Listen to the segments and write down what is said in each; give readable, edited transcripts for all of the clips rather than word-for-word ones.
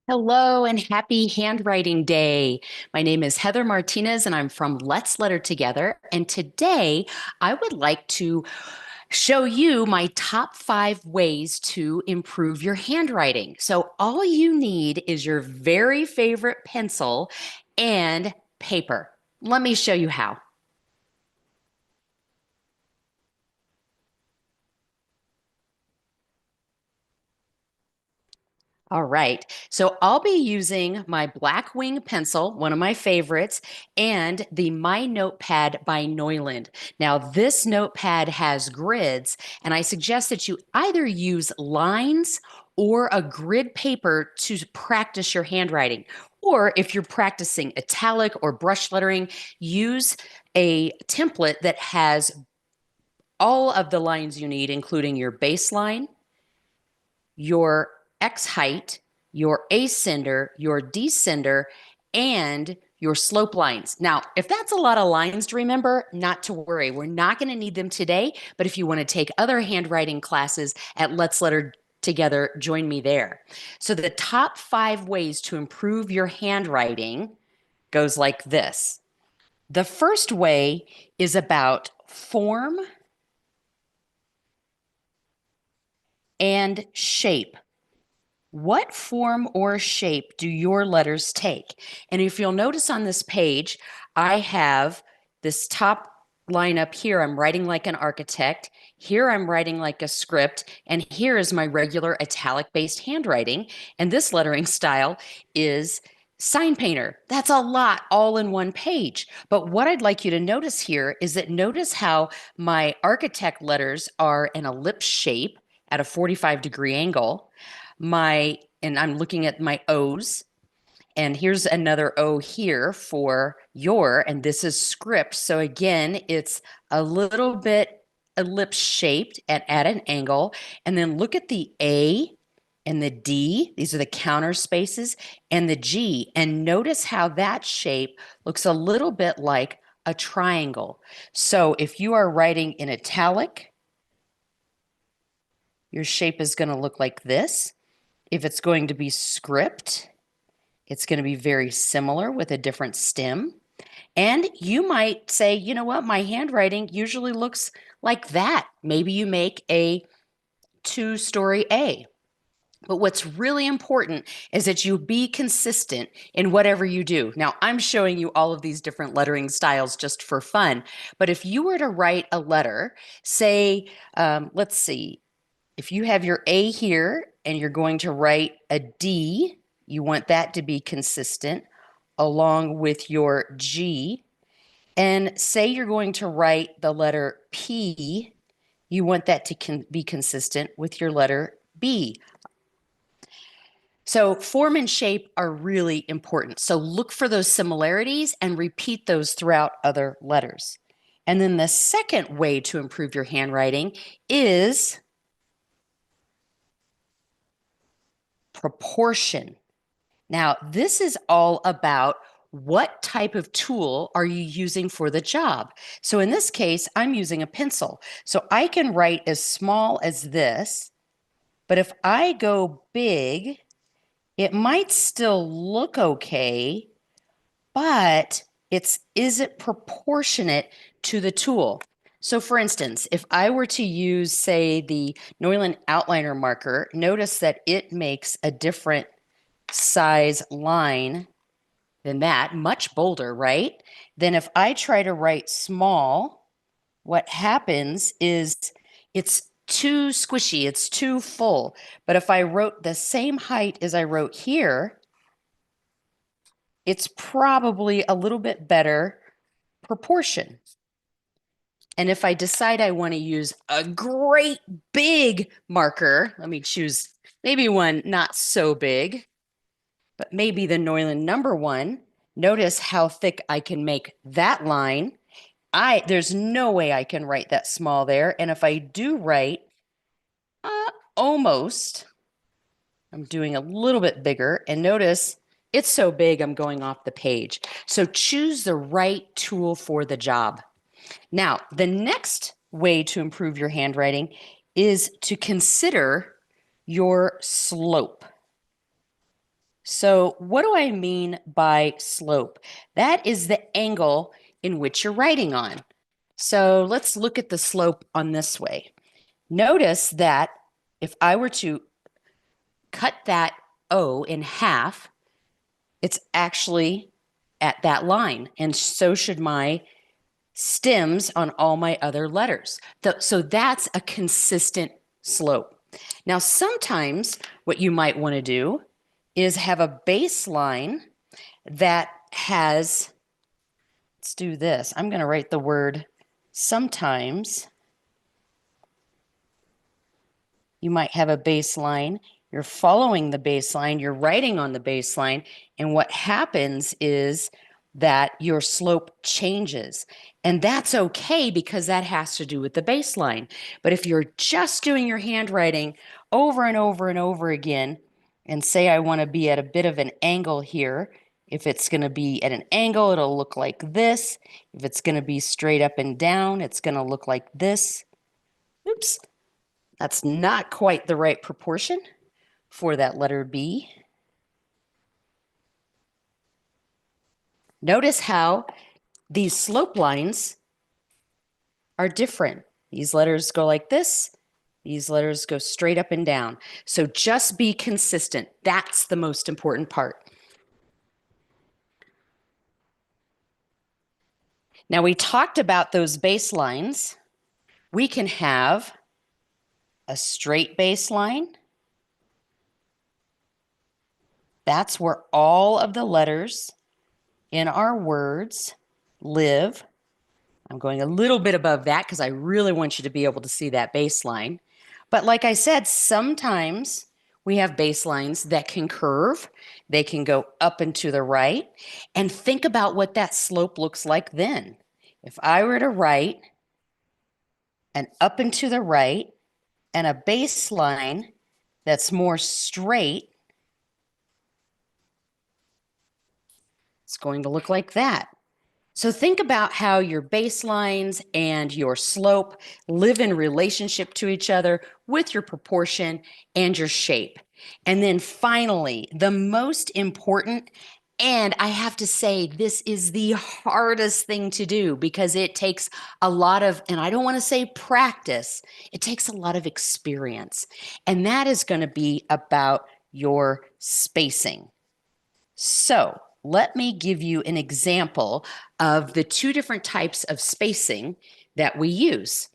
Hello and happy handwriting day. My name is Heather Martinez and I'm from Let's Letter Together. And today I would like to show you my top 5 ways to improve your handwriting. So all you need is your very favorite pencil and paper. Let me show you how. All right. So I'll be using my black wing pencil, one of my favorites, and the My Notepad by Neuland. Now, this notepad has grids, and I suggest that you either use lines or a grid paper to practice your handwriting. Or if you're practicing italic or brush lettering, use a template that has all of the lines you need, including your baseline, your X height, your ascender, your descender, and your slope lines. Now, if that's a lot of lines to remember, not to worry. We're not going to need them today, but if you want to take other handwriting classes at Let's Letter Together, join me there. So the top 5 ways to improve your handwriting goes like this. The first way is about form and shape. What form or shape do your letters take? And if you'll notice on this page, I have this top line up here. I'm writing like an architect. Here I'm writing like a script. And here is my regular italic based handwriting. And this lettering style is sign painter. That's a lot all in one page. But what I'd like you to notice here is that notice how my architect letters are an ellipse shape at a 45-degree angle. And I'm looking at my O's, and here's another O here for your, and this is script. So again, it's a little bit ellipse shaped at an angle. And then look at the A and the D, these are the counter spaces, and the G. And notice how that shape looks a little bit like a triangle. So if you are writing in italic, your shape is going to look like this. If it's going to be script, it's going to be very similar with a different stem. And you might say, you know what, my handwriting usually looks like that. Maybe you make a 2-story A. But what's really important is that you be consistent in whatever you do. Now, I'm showing you all of these different lettering styles just for fun. But if you were to write a letter, say, let's see, if you have your A here and you're going to write a D, you want that to be consistent along with your G. And say you're going to write the letter P, you want that to be consistent with your letter B. So form and shape are really important. So look for those similarities and repeat those throughout other letters. And then the second way to improve your handwriting is proportion. Now, this is all about what type of tool are you using for the job. So in this case, I'm using a pencil. So I can write as small as this, but if I go big, it might still look okay, but is it proportionate to the tool? So for instance, if I were to use, say, the Neuland outliner marker, notice that it makes a different size line than that, much bolder, right? Then if I try to write small, what happens is it's too squishy, it's too full. But if I wrote the same height as I wrote here, it's probably a little bit better proportion. And if I decide I want to use a great big marker, let me choose maybe one not so big, but maybe the Neuland number 1. Notice how thick I can make that line. There's no way I can write that small there. And if I do write almost, I'm doing a little bit bigger, and notice it's so big I'm going off the page. So choose the right tool for the job. Now, the next way to improve your handwriting is to consider your slope. So, what do I mean by slope? That is the angle in which you're writing on. So, let's look at the slope on this way. Notice that if I were to cut that O in half, it's actually at that line. And so should my stems on all my other letters. So that's a consistent slope. Now, sometimes what you might want to do is have a baseline that has, let's do this. I'm going to write the word sometimes. You might have a baseline. You're following the baseline, you're writing on the baseline, and what happens is that your slope changes. And that's okay because that has to do with the baseline. But if you're just doing your handwriting over and over and over again, and say I want to be at a bit of an angle here, if it's going to be at an angle, it'll look like this. If it's going to be straight up and down, it's going to look like this. Oops, that's not quite the right proportion for that letter B. Notice how these slope lines are different. These letters go like this. These letters go straight up and down. So just be consistent. That's the most important part. Now we talked about those baselines. We can have a straight baseline. That's where all of the letters in our words live. I'm going a little bit above that because I really want you to be able to see that baseline. But like I said, sometimes we have baselines that can curve. They can go up and to the right. And think about what that slope looks like then. If I were to write an up and to the right and a baseline that's more straight, it's going to look like that. So think about how your baselines and your slope live in relationship to each other with your proportion and your shape. And then finally, the most important, and I have to say, this is the hardest thing to do because it takes a lot of, and I don't want to say practice, it takes a lot of experience. And that is going to be about your spacing. So let me give you an example of the two different types of spacing that we use.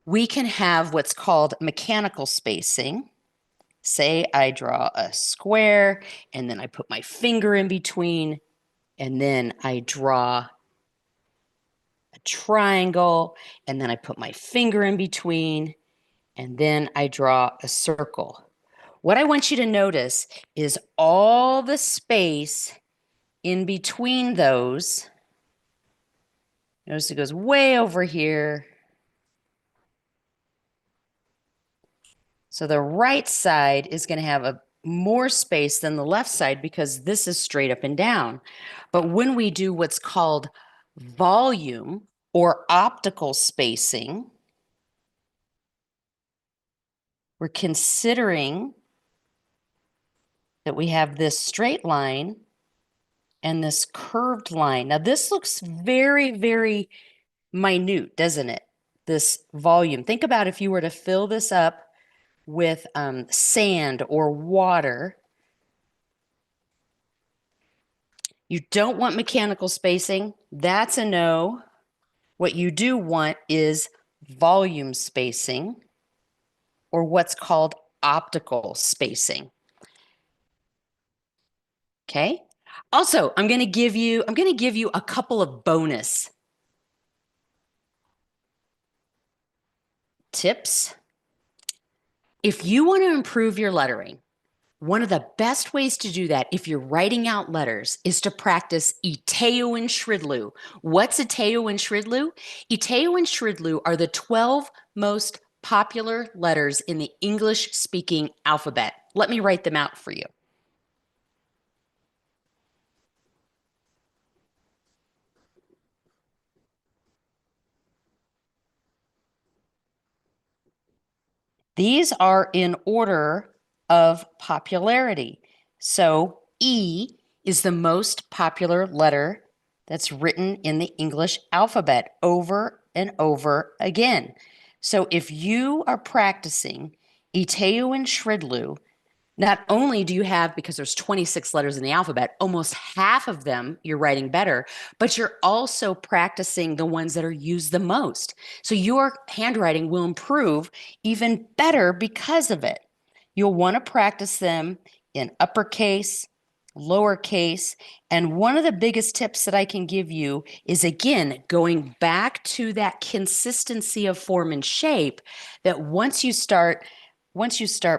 We can have what's called mechanical spacing. Say I draw a square and then I put my finger in between and then I draw a triangle and then I put my finger in between and then I draw a circle. What I want you to notice is all the space in between those. Notice it goes way over here. So the right side is going to have a more space than the left side because this is straight up and down. But when we do what's called volume or optical spacing, we're considering that we have this straight line and this curved line. Now this looks very, very minute, doesn't it? This volume. Think about if you were to fill this up with sand or water. You don't want mechanical spacing. That's a no. What you do want is volume spacing or what's called optical spacing. Okay? Also, I'm going to give you a couple of bonus tips. If you want to improve your lettering, one of the best ways to do that if you're writing out letters is to practice Iteo and Shridlu. What's Iteo and Shridlu? Iteo and Shridlu are the 12 most popular letters in the English-speaking alphabet. Let me write them out for you. These are in order of popularity. So E is the most popular letter that's written in the English alphabet over and over again. So if you are practicing Iteu and Shridlu, not only do you have, because there's 26 letters in the alphabet, almost half of them you're writing better, but you're also practicing the ones that are used the most. So your handwriting will improve even better because of it. You'll want to practice them in uppercase, lowercase, and one of the biggest tips that I can give you is, again, going back to that consistency of form and shape, that once you start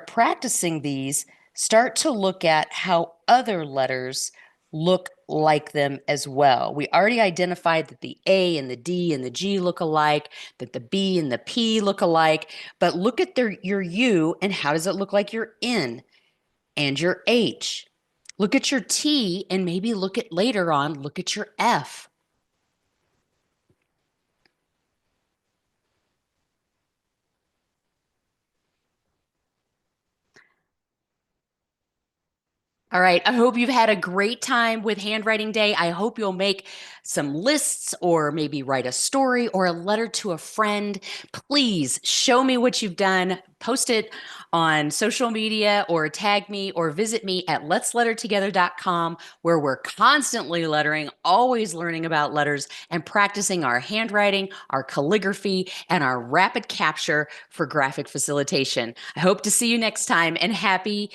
practicing these, start to look at how other letters look like them as well. We already identified that the A and the D and the G look alike, that the B and the P look alike, but look at your U and how does it look like your N and your H? Look at your T and maybe look at later on, look at your F. All right. I hope you've had a great time with Handwriting Day. I hope you'll make some lists or maybe write a story or a letter to a friend. Please show me what you've done. Post it on social media or tag me or visit me at letslettertogether.com, where we're constantly lettering, always learning about letters and practicing our handwriting, our calligraphy, and our rapid capture for graphic facilitation. I hope to see you next time, and happy